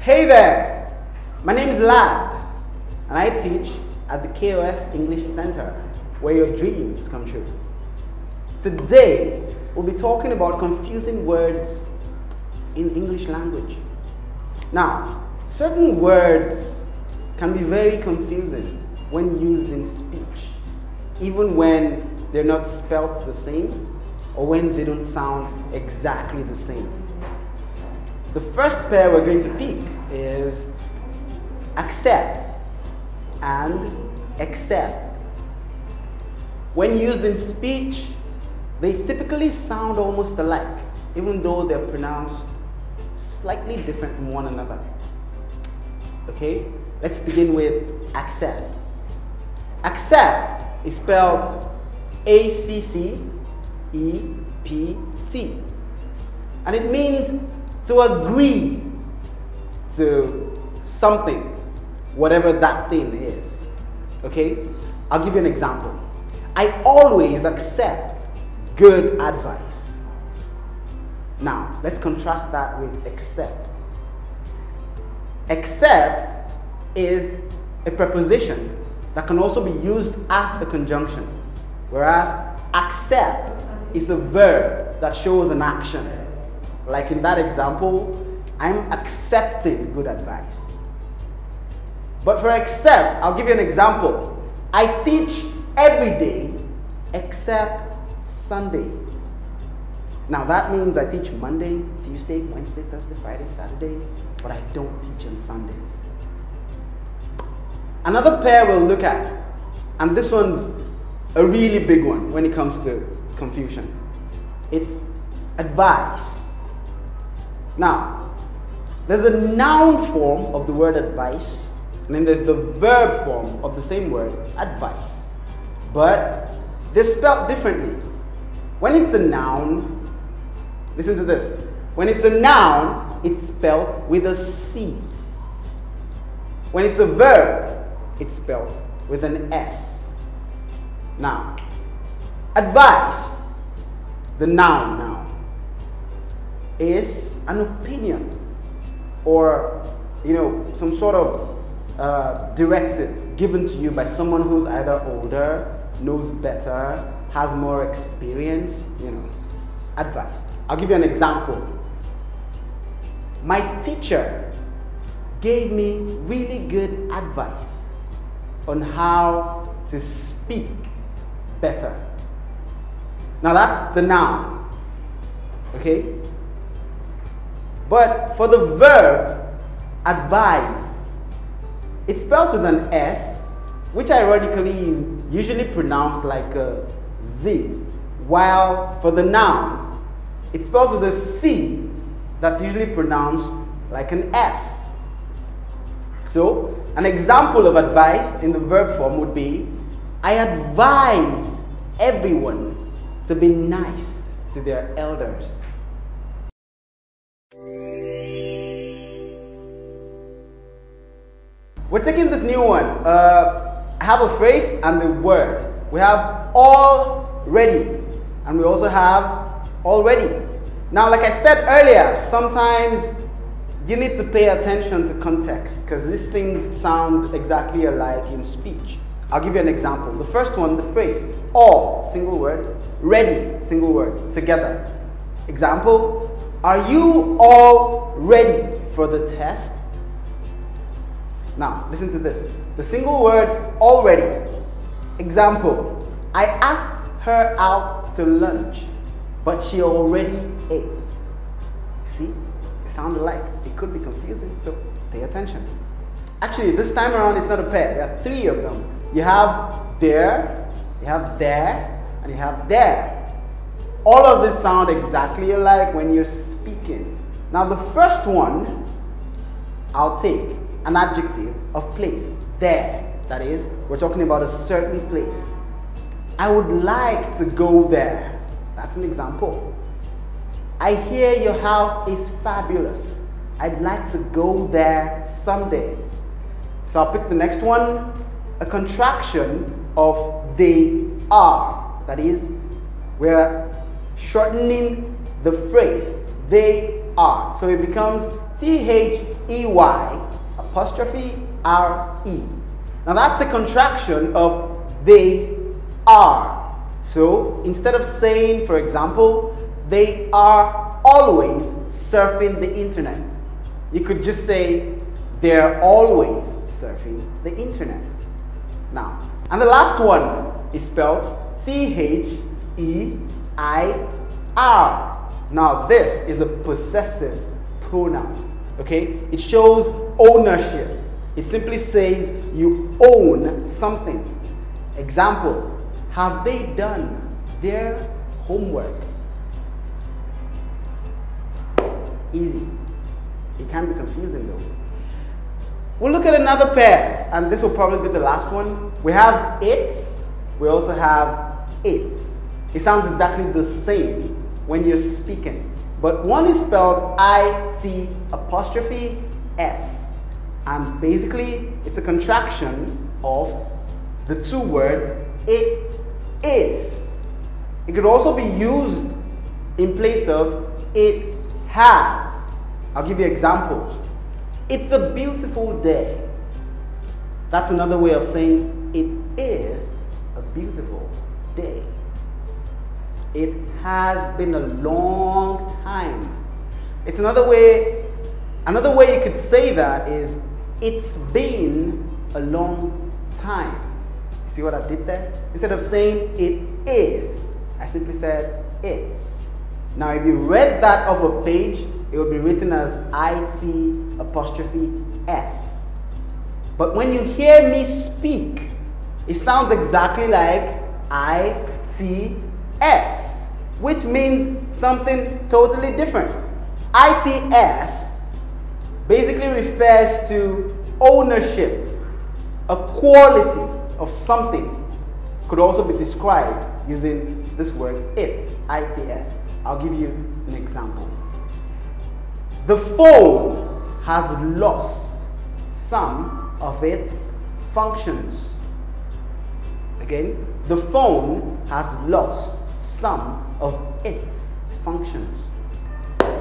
Hey there, my name is Lad and I teach at the KOS English Center where your dreams come true. Today we'll be talking about confusing words in English language. Now, certain words can be very confusing when used in speech, even when they're not spelt the same or when they don't sound exactly the same. The first pair we're going to pick is accept and accept. When used in speech, they typically sound almost alike, even though they're pronounced slightly different from one another. Okay, let's begin with accept. Accept is spelled A-C-C-E-P-T, and it means to agree to something, whatever that thing is. Okay, I'll give you an example. I always accept good advice. Now, let's contrast that with accept. Accept is a preposition that can also be used as a conjunction, whereas accept is a verb that shows an action. Like in that example, I'm accepting good advice. But for accept, I'll give you an example. I teach every day except Sunday. Now that means I teach Monday, Tuesday, Wednesday, Thursday, Friday, Saturday, but I don't teach on Sundays. Another pair we'll look at, and this one's a really big one when it comes to confusion. It's advice. Now, there's a noun form of the word advice, and then there's the verb form of the same word, advice. But they're spelled differently. When it's a noun, listen to this. When it's a noun, it's spelled with a C. When it's a verb, it's spelled with an S. Now, advice, the noun now, is an opinion or some sort of directive given to you by someone who's either older, knows better, has more experience, advice. I'll give you an example. My teacher gave me really good advice on how to speak better. Now that's the noun, okay? But for the verb, advise, it's spelled with an S, which ironically is usually pronounced like a Z, while for the noun, it's spelled with a C that's usually pronounced like an S. So, an example of advice in the verb form would be, I advise everyone to be nice to their elders. We're taking this new one. I have a phrase and a word. We have already, and we also have already. Now, like I said earlier, sometimes you need to pay attention to context because these things sound exactly alike in speech. I'll give you an example. The first one, the phrase all, single word, ready, single word, together. Example, are you all ready for the test? Now, listen to this. The single word already. Example, I asked her out to lunch, but she already ate. See, they sound alike. It could be confusing, so pay attention. Actually, this time around, it's not a pair. There are three of them. You have there, you have there, and you have there. All of this sound exactly alike when you're speaking. Now, the first one, I'll take an adjective of place, there. That is, we're talking about a certain place. I would like to go there. That's an example. I hear your house is fabulous. I'd like to go there someday. So I'll pick the next one, a contraction of they are. That is, we're shortening the phrase they are. So it becomes T-H-E-Y apostrophe R-E. Now that's a contraction of they are. So instead of saying, for example, they are always surfing the internet, you could just say they're always surfing the internet. Now, and the last one is spelled T-H-E-I-R. Now this is a possessive pronoun, okay? It shows ownership. It simply says you own something. Example, have they done their homework? Easy. It can be confusing though. We'll look at another pair, and this will probably be the last one. We have its, we also have its. It sounds exactly the same when you're speaking, but one is spelled I-T apostrophe S, and basically it's a contraction of the two words it is. It could also be used in place of it has. I'll give you examples. It's a beautiful day. That's another way of saying it is a beautiful day. It has been a long time. It's another way you could say that is it's been a long time. See what I did there? Instead of saying it is, I simply said it's. Now if you read that off a page, it would be written as I-T apostrophe S. But when you hear me speak, it sounds exactly like I-T-S, which means something totally different. I-T-S basically refers to ownership, a quality of something. Could also be described using this word it, I-T-S. I'll give you an example. The phone has lost some of its functions. Again, the phone has lost some of its functions.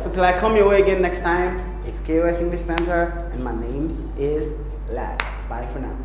So till I come your way again next time, it's KOS English Center and my name is Lad. Bye for now.